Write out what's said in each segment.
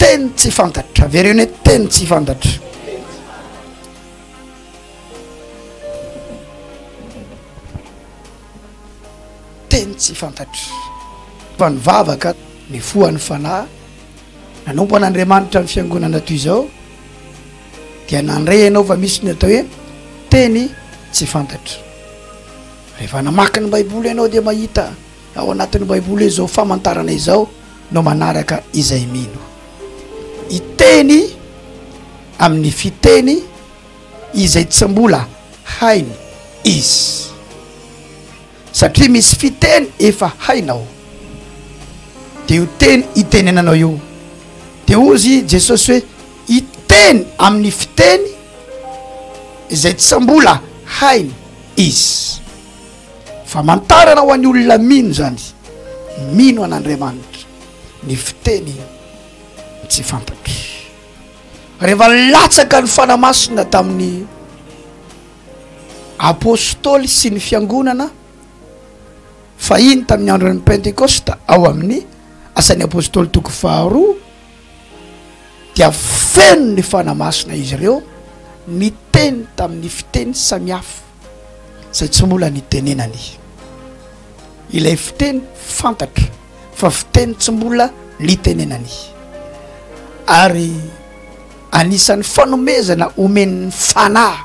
teny tsy fantatra avereny hoe teny tsy fantatra teny tsy fantatra fa nivavaka ny foan'ny fanahy nanompo an'Andriamanitra ny fiangonana toy izao dia nandre ianao fa misy ny atao hoe teny tsy fantatra rehefa namaky ny baiboly ianao dia mahita ao anatin'ny baiboly izao famantarana izao no manaraka izay mino iteny amin'ny fiteny izay tsy mbola hainy izy satria misy fiteny efa hainao dia io teny itenenanao io dia ozy Jesosy hoe iteny amin'ny fiteny izay tsy mbola hainy izy famantarana ho an'ny olona mino zany mino an'Andriamanitra ny fiteny tsy fantatra rehefa latsaka ny fanamasina tamin'ny apôstôly sy ny fiangonana fahiny tamin'ny andron'ny Pentekosta ao amin'ny asan'ny apôstôly toko 2 dia feno ny fanamasina izy ireo ny teny tamin'ny fiteny samihafa zay tsy mbola nitenenany ilay fiteny fantatra fa fiteny tsy mbola nitenenany ary anisan'ny fanomezana omen'ny fanahy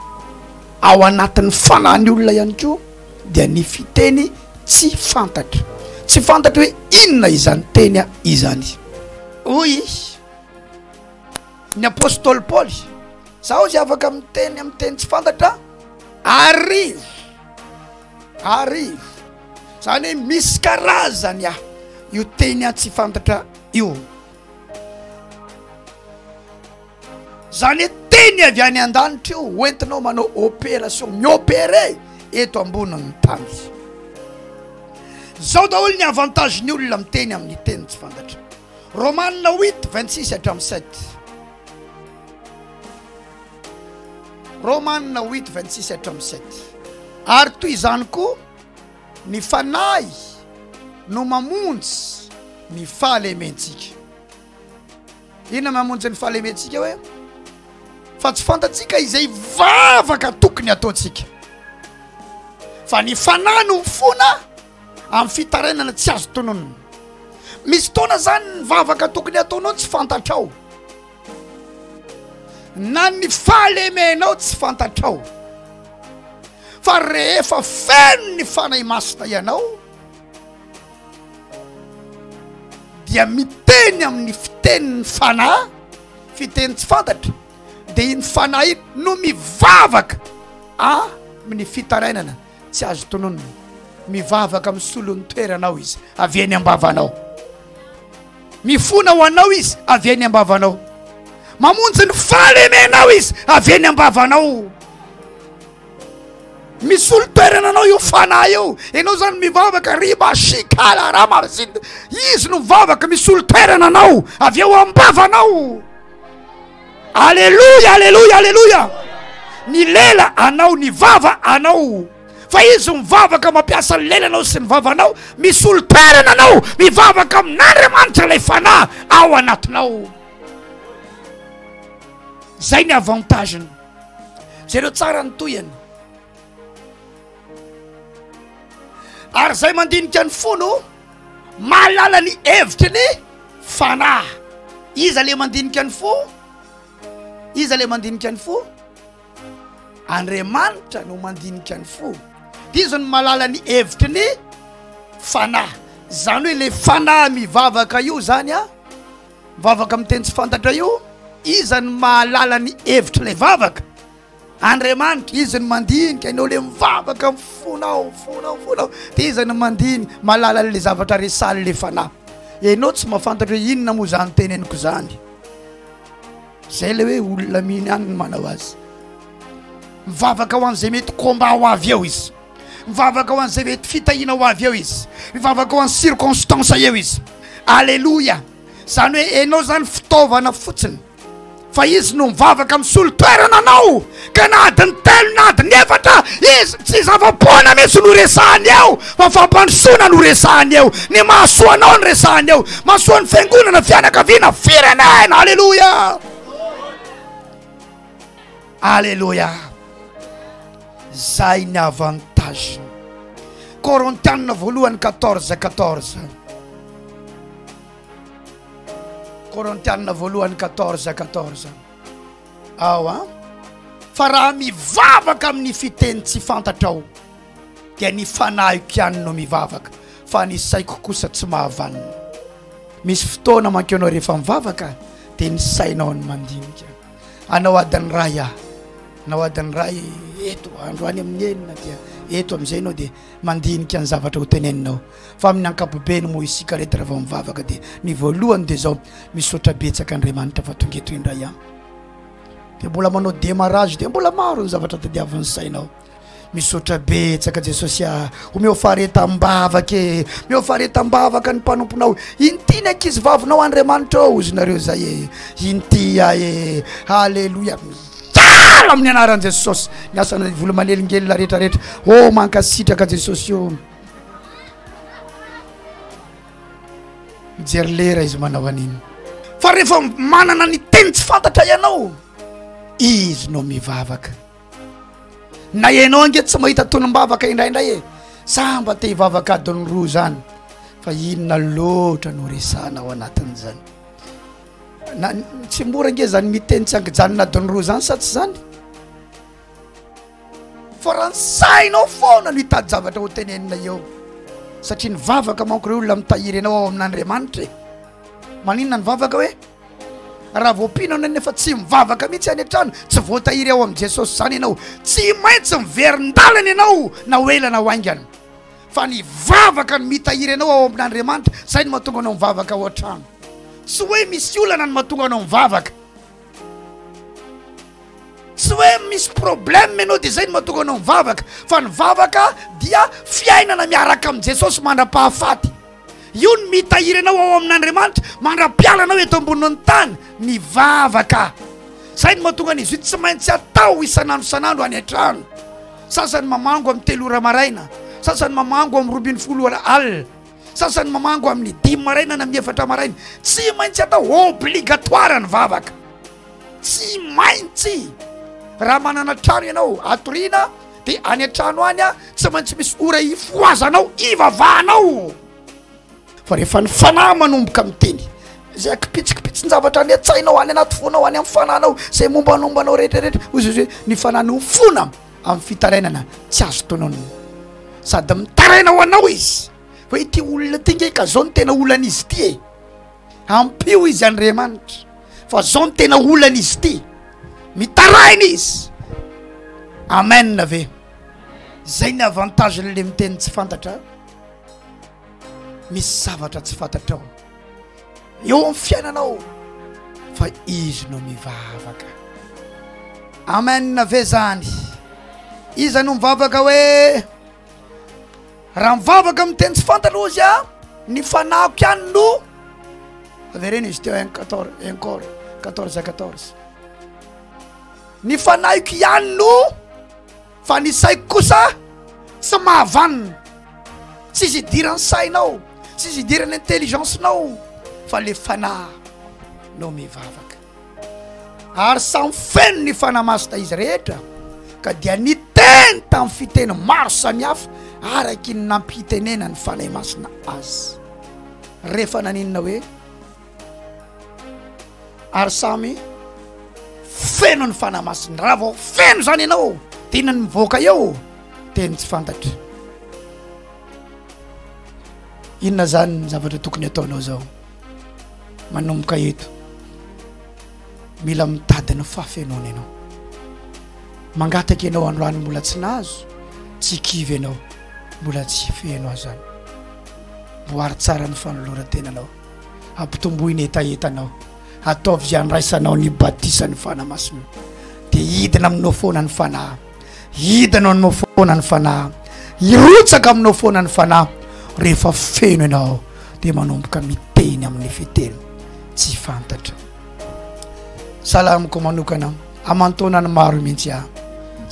ao anatin'ny fanahin'ny olona ihany koa dia ny fiteny tsy fantatra hoe inona izany teny izany hoy ny apôstôly Paoly zaho zay afaka miteny amin'ny teny tsy fantatra arivo zany hoe misy karazany io teny tsy fantatra io zany hoe teny avy any an-danitra io hoentinao manao opération miopéré eto amboniny tany zao daholo ny avantage ny olona miteny amin'ny teny tsy fantatra Romanina 8:26-7 Romanina 8:26-7 ary toy izany koa ny fanahy no mamonjy ny fahalementsika inona mamonjy ny fahalementsika hoe fa tsy fantatsika izay vavaka tokony ataotsika fa ny fanahy no mifona amin'ny fitarenana tsy azo tononona misy taona zany ny vavaka tokony ataonao tsy fantatrao na ny fahalemenao tsy fantatrao fa rehefa feno ny fanahy masina ianao dia miteny amin'ny fitenin'ny fanahy fiteny tsy fantatra dia iny fanahy no mivavaka amin'ny fitarenana tsy azo tononona mivavaka misolon'ny toeranao izy avy eny ambavanao mifona ho anao izy avy eny ambavanao mamonjy ny fahalemenao izy avy eny ambavanao misolo toerananao io fanahy io ianao zany mivavaka riba sikala raha marizinda izy no mivavaka misolo toerananao avy eo ambavanao alleluia ny lela anao ny vava anao fa izy mivavaka mampiasa ny lelanao sy ny vavanao misolo toerananao mivavaka amin'Andriamanitra ilay fanahy ao anatinao zay ny avantageny zareo tsara ny toyany ary zay mandinika ny fono mahalala ny hevitry ny fanahy iza le mandinika ny fo Andriamanitra no mandinika ny fo izy no mahalala ny hevitry ny fanahy zany hoe le fanahy mivavaka io zany mivavaka amin'ny teny tsy fantatra io izy no mahalala ny hevitry le vavaka Andriamanitra izy no mandinika ianao le mivavaka mifonao dia izy no mandiny mahalala le zavatra resaly le fanahy ianao tsy mahafantatra hoe inona moa zany teneniko zany zay le hoe olona mihiny any no manao azy mivavaka ho an'izay mety komba ho avy eo izy mivavaka ho an'izay mety fitahina ho avy eo izy mivavaka ho an'ny circonstance eo izy alleluia zany hoe ianao zany fitaovana fotsiny fa izy no mivavaka amin'ny solo-toerana anao ka na adiny telo na adiny efatra izy tsy zava-poana mihitsy no resahany eo fa fampandrosoana no resahany eo ny mahasoanao no resahany eo mahasoa ny fiangonana fianakaviana firenena alleluia alleluia zay ny avantage Korintianina voalohany 14:14 Korintianina voalohany 14:14 awa fa raha mivavaka amin'ny fiteny tsy fantatrao dia ny fanahiko ihany no mivavaka fa ny saiko kosa tsy mahavanona misy fotoana manko ianao rehefa mivavaka dia ny sainao ny mandinika anao adiny ray anao adiny ray eto androany amin'ny enina dia eto amin'izay anao dia mandinika ny zavatra ho teneninao fa amin'ny ankapobeny moa isika rehetra rehefa mivavaka dia ny voalohany dia zao misaotra betsaka Andriamanitra fa tonga eto indray dia mbola manao démarrage dia mbola maro ny zavatra tadiavin'ny sainao misaotra betsaka Jesosy omeo faharetam-bavaka meo faharetam-bavaka ny mpanomponao inty ny ankizy vavinao Andriamanitra ozy nareo zay inty halleluia miala amin'ny anaran'i Jesosy ny asana vola manelingelina rehetrarehetra mankasitraka Jesosy mijery lera izy manao an'iny fa rehefa manana ny teny tsy fantatra ianao izy no mivavaka na ianao ange tsy mahita tonom-bavaka indraindray samba te hivavaka adiny roa zany fa inona loatra no resanao anatin'izany na tsy mora nge zany miteny tsy angijanona adiny roa zany sa tsy zany fa raha ny sainao foana no hitady zavatra ho tenenina eo satria ny vavaka manko reo olona mitahiry anao ao amin'Andriamanitra maninona ny vavaka hoe raha voapinao nefa tsy mivavaka mihitsy any an-trano tsy voatahiry ao amin'i Jesosy zany ianao tsy maintsy miverindalana ianao na hoelana ho aingana fa ny vavaka ny mitahiry anao ao amin'Andriamanitra zay ny mahatonga anao mivavaka ao an-trano tsy hoe misy olana ny mahatonga anao mivavaka tsy hoe misy problème ianao dia zay ny mahatonga anao mivavaka fa ny vavaka dia fiainana miaraka amin'i Jesosy mandra-pahafaty io ny mitahiry anao ao amin'Andriamanitra mandra-piala anao eto amboniny tany ny vavaka zay ny mahatonga an'izy io tsy maintsy atao isanandro any an-trano sasany mamango amin'ny 3 ora maraina sasany mamango amin'ny 12 alina sasany mamango amin'ny 5 maraina na amin'ny 4 maraina tsy maintsy atao obligatoire ny vavaka tsy maintsy raha manana trano ianao atoriana dia any an-trano any tsy maintsy misy ora ifoazanao ivavahanao fa rehefa ny fanahy manomboka miteny zay akipitsikipitsy ny zavatra any an-tsainao any anaty fonao any amin'ny fanahinao zay mombanombanao rehetrarehetra ozy izy hoe ny fanahy no fona amin'ny fitarainana tsy azo tononona sady mitaraina ho anao izy fa ity olona ty ngeka zao ny tena olan'izy ty ampio izy Andriamanitra fa zao ny tena olan'izy ty mitaraina izy amen ve zay ny avantage le miteny tsy fantatra misy zavatra tsy fantatrao eo amin'ny fiainanao fa izy no mivavaka amen ve zany izy no mivavaka hoe raha mivavaka miteny tsy fantatra ozy ny fanahiko ihany no averena izy teo 14 ny fanahiko ihany no fa ny saiko kosa tsy mahavanona tsy izy idiran'ny sainao tsy izy idiran'ny intelligencenao fa le fanahy no mivavaka ary samy feno ny fanahy masina izy rehetra ka dia ny teny tamin'ny fiteny maro samihafa araky ny nampitenena ny fanahy masina azy rehefa naninona hoe ary samy feno ny fanahy masina raha vao feno zany ianao tena ny mivoaka eo teny tsy fantatra inona zany ny zavatra tokony ataonao zao manomboka eto mila mitady ny fahafenona ianao mangataka ianao androany mbola tsy nahazo tsy kivy ianao mbola tsy feno azy zany boary tsara ny fanoloran-tenanao ampitomboiny etaetanao ataovy zay andraisanao ny batisany fanahy masina dia hidina aminao foana ny fanahy hidina aminao foana ny fanahy irotsaka aminao foana ny fanahy rehefa feno ianao dia manomboka miteny amin'ny fiteny tsy fantatra salamiko manokana amantonany maro mihitsy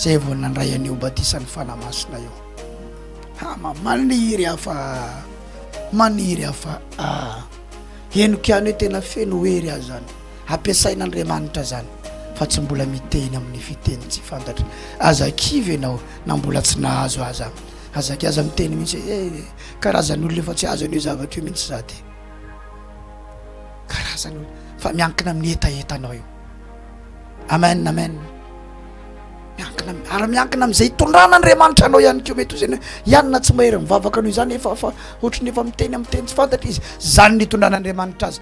zay vao nandray an'io batisany fanamasina io maniry afa enokiany hoe tena feno hery azy zany ampiasain'Andriamanitra zany fa tsy mbola miteny amin'ny fiteny tsy fantatra azakivy ianao na mbola tsy nahazo aza azaky aza miteny mihitsy karazan'olona efa tsy azo an'io zavatra io mihitsy za ty karazan'olona fa miankina amin'ny etaetanao io amen miankina am'izay hitondran'Andriamanitra anao ihany keo mety ho zany ianona tsy mahery mivavaka anao zany efa ohatrany efa miteny amin'ny teny tsy fantatra izy zany nitondran'Andriamanitra azy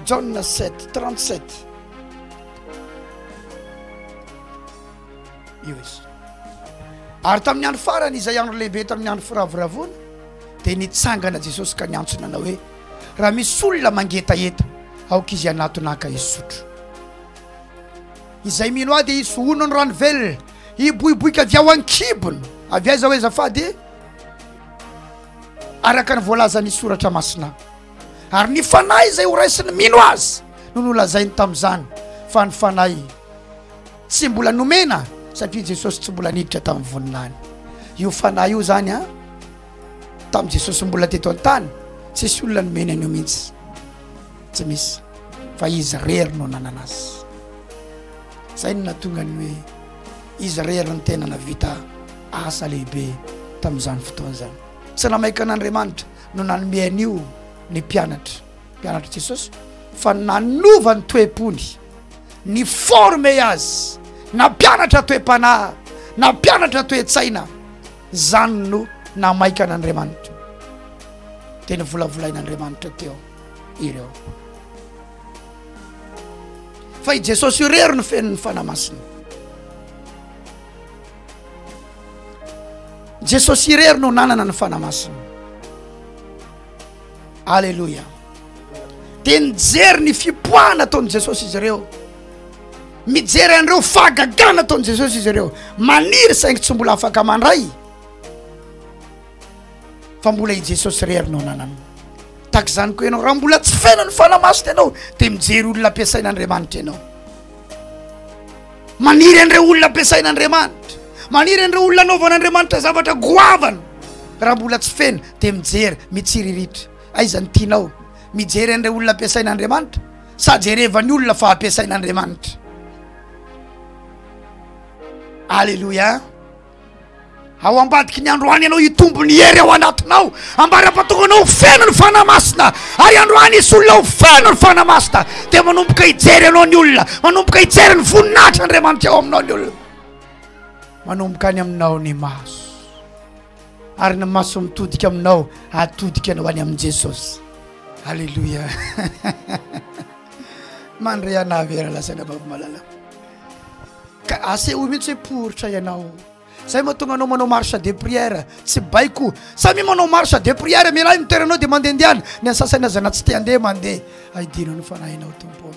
John 7:37 io izy ary tamin'ny andro farany izay andro lehibe tamin'ny andro firavoravona dia nitsangana Jesosy ka niantsona anao hoe raha misy olona mangetaeta aoka izy anatonaka izy sotro izay mino ady izy onony rano velona iboiboika avy ao an-kibony avy aiza hoe zafady araka ny voalazany soratra masina ary ny fanahy izay ho raisiny mino azy no nolazainy tamin'izany fa ny fanahy tsy mbola nomena satria Jesosy tsy mbola niditra tamin'ny voninany io fanahy io zany tamin'ny Jesosy mbola teto an-tany tsisy olona nomena an'io mihitsy tsy misy fa izy rery no nanana azy zay no natonga ny hoe izy rery ny tena navita asa lehibe tamin'izany fotoana zany tsy namaika an'Andriamanitra no nanome an'io ny mpianatra Jesosy fa nanova ny toe-pony ny forme azy na mpianatra toe-panahy na mpianatra toe-tsaina zany no namaika an'Andriamanitra tena volavolain'Andriamanitra teo ireo fa i Jesosy io rery no fenony fanamasina Jesosy irery no nanana ny fanamasina alleluia dia nijery ny fipoahana ataony Jesosy izy ireo mijery an'ireo fahagagana ataony Jesosy izy ireo maniry saingy tsy mbola afaka mandray fa mbola i Jesosy rery no nanana tak zany ko ianao raha mbola tsy fenony fanamasina ianao dia mijery olona ampiasain'Andriamanitra ianao maniry an'ireo olona ampiasain'Andriamanitra maniry an'ireo olona anaovan'Andriamanitra zavatra goavana raha mbola tsy feno dia mijery mitsiriritra aiza ny tianao mijery an'ireo olona ampiasain'Andriamanitra sa jerevany olona fa ampiasain'Andriamanitra alleluia ao ambadiky ny androany ianao hitombo ny hery ao anatinao ambara-patokanao feno ny fanamasina ary androany isy olona ho feno ny fanamasina dia manomboka hijery anao ny olona manomboka hijery ny voninahitra Andriamanitra ao aminao ny olona manomboka any aminao ny maso ary ny maso mitodika aminao atodika anao any amin'i Jesosy alleluia mandray anavy era lasana bavamalala ka aseho mihitsy hoe poritra ianao zay mahatonga anao manao marche de prière tsy baiko samy manao marche de prière mialahy mitoeranao dia mandehandeana ny ansasany aza na tsy te handeha mandeha aidino ny fanahinao tompo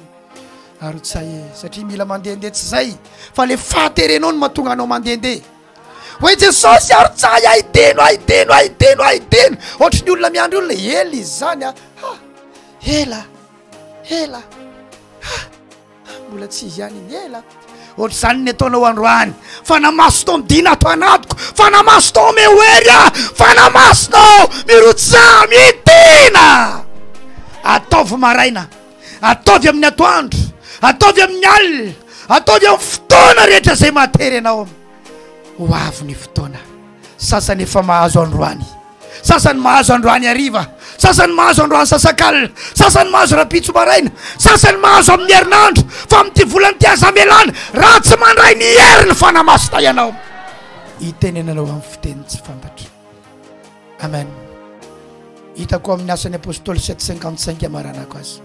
ary tsay satria mila mandehandeha tsy zay fa le fahaterenao no mahatonga anao mandehandeha hoe Jesosy ary tsay aideno ohatry ny olona miandry olona ela izy zany ela mbola tsy izy ihany iny ela ohatry zany ny ataonao androany fanamaso tao midina ato anatiko fanamaso tao mehoery fanamaso tao mirotsa midina ataovy maraina ataovy amin'ny atoandro ataovy amin'ny alina ataovy amin'ny fotoana rehetra zay matery anao ho avy ny fotoana sasany efa mahazo androany sasany mahazo androany hariva sasany mahazo androany sasak'alina sasany mahazo rapitso maraina sasany mahazo amin'ny herinandro fa amin'ity volany ty aza melana raha tsy mandray ny hery ny fanamasina ianao hitenenanao amin'ny fiteny tsy fantatra amen hitako amin'ny asan'ny apôstôly 7:55 amaranako azy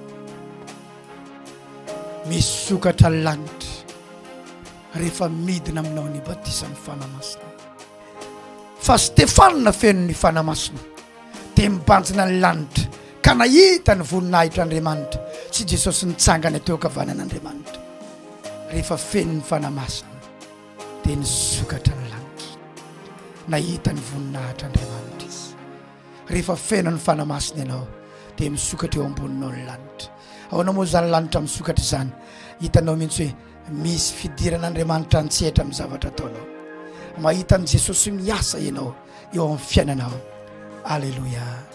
misokatra lanitra rehefa midina aminao ny batisan'ny fanamasina fa Stefana feno ny fanamasina dia mibanjina ny lanitra ka nahita ny voninahitr'Andriamanitra sy Jesosy nitsangana teo ankavanan'Andriamanitra rehefa feno ny fanamasina dia nisokatra ny lanitra nahita ny voninahitr'Andriamanitra izy rehefa feno ny fanamasina ianao dia misokatra eo amboninao ny lanitra ao anao moa zany lanitra misokatra zany hitanao mihitsy hoe misy fidiran'Andriamanitra antsehatra amin'ny zavatra ataonao mahita an' Jesosy miasa ianao eo amin'ny fiainanao. Alleluia.